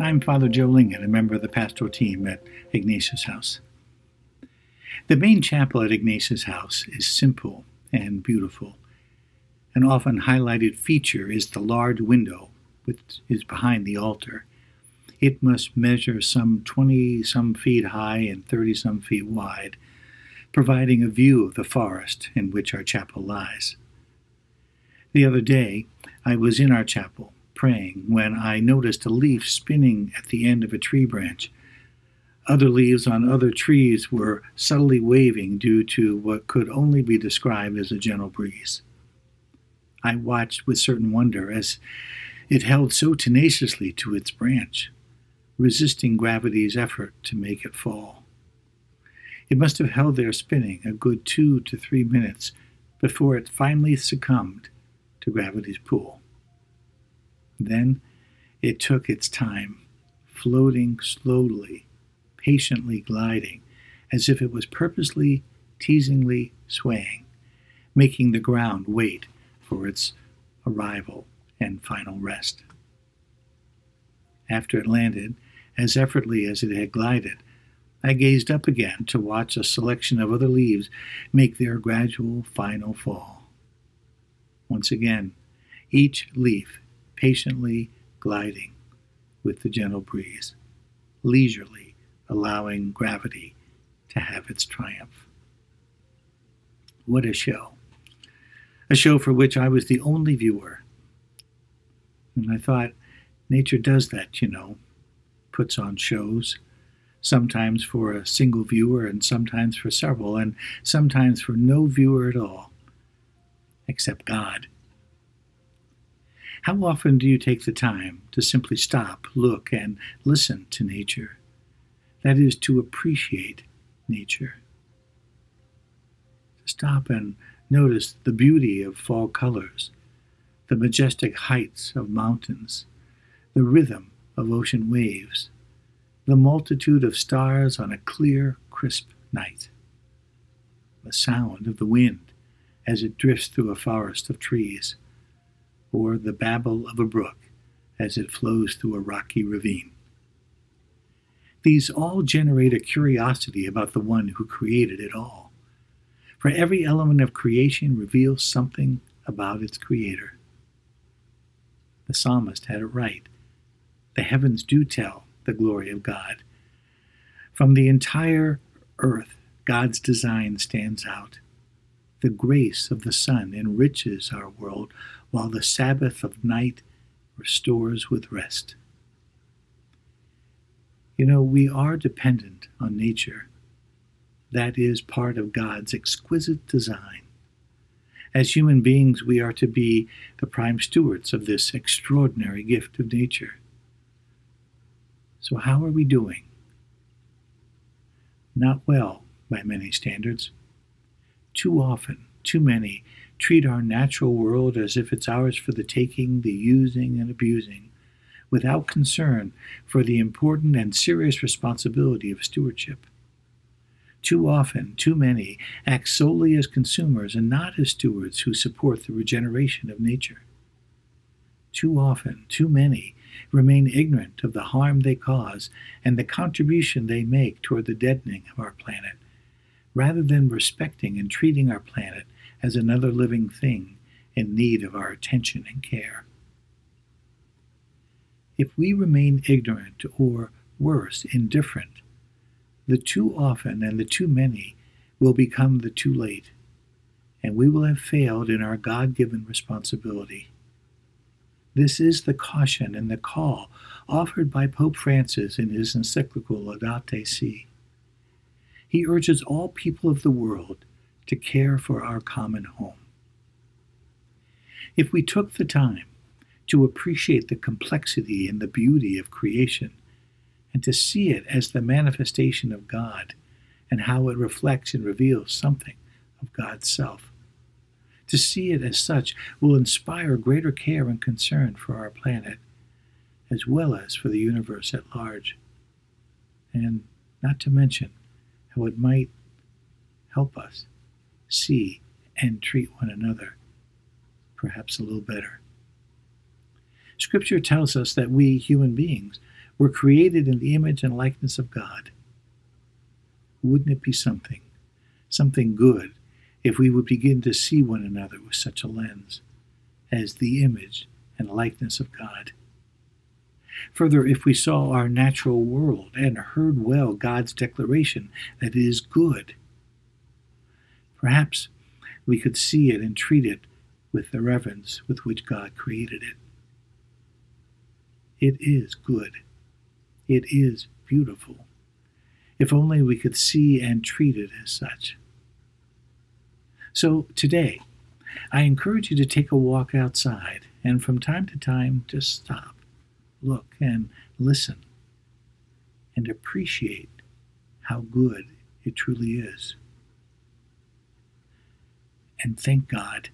I'm Father Joe Lingen, a member of the pastoral team at Ignatius House. The main chapel at Ignatius House is simple and beautiful. An often highlighted feature is the large window which is behind the altar. It must measure some 20-some feet high and 30-some feet wide, providing a view of the forest in which our chapel lies. The other day, I was in our chapel praying when I noticed a leaf spinning at the end of a tree branch. Other leaves on other trees were subtly waving due to what could only be described as a gentle breeze. I watched with certain wonder as it held so tenaciously to its branch, resisting gravity's effort to make it fall. It must have held there spinning a good 2 to 3 minutes before it finally succumbed to gravity's pull. Then it took its time, floating slowly, patiently gliding, as if it was purposely, teasingly swaying, making the ground wait for its arrival and final rest. After it landed, as effortlessly as it had glided, I gazed up again to watch a selection of other leaves make their gradual final fall. Once again, each leaf patiently gliding with the gentle breeze, leisurely allowing gravity to have its triumph. What a show! A show for which I was the only viewer. And I thought, nature does that, puts on shows, sometimes for a single viewer and sometimes for several, and sometimes for no viewer at all, except God. How often do you take the time to simply stop, look, and listen to nature? That is, to appreciate nature. Stop and notice the beauty of fall colors, the majestic heights of mountains, the rhythm of ocean waves, the multitude of stars on a clear, crisp night, the sound of the wind as it drifts through a forest of trees, or the babble of a brook as it flows through a rocky ravine. These all generate a curiosity about the one who created it all, for every element of creation reveals something about its creator. The psalmist had it right. The heavens do tell the glory of God. From the entire earth, God's design stands out. The grace of the sun enriches our world, while the Sabbath of night restores with rest. We are dependent on nature. That is part of God's exquisite design. As human beings, we are to be the prime stewards of this extraordinary gift of nature. So how are we doing? Not well, by many standards. Too often, too many, treat our natural world as if it's ours for the taking, the using, and abusing, without concern for the important and serious responsibility of stewardship. Too often, too many, act solely as consumers and not as stewards who support the regeneration of nature. Too often, too many, remain ignorant of the harm they cause and the contribution they make toward the deadening of our planet, rather than respecting and treating our planet as another living thing in need of our attention and care. If we remain ignorant, or worse, indifferent, the too often and the too many will become the too late, and we will have failed in our God-given responsibility. This is the caution and the call offered by Pope Francis in his encyclical Laudate Si. He urges all people of the world to care for our common home. If we took the time to appreciate the complexity and the beauty of creation, and to see it as the manifestation of God, and how it reflects and reveals something of God's self, to see it as such will inspire greater care and concern for our planet, as well as for the universe at large, and not to mention how it might help us see and treat one another perhaps a little better. Scripture tells us that we, human beings, We're created in the image and likeness of God. Wouldn't it be something good, if we would begin to see one another with such a lens, as the image and likeness of God? Further, if we saw our natural world and heard well God's declaration that it is good, perhaps we could see it and treat it with the reverence with which God created it. It is good. It is beautiful. If only we could see and treat it as such. So today, I encourage you to take a walk outside and from time to time just stop, look, and listen, and appreciate how good it truly is. And thank God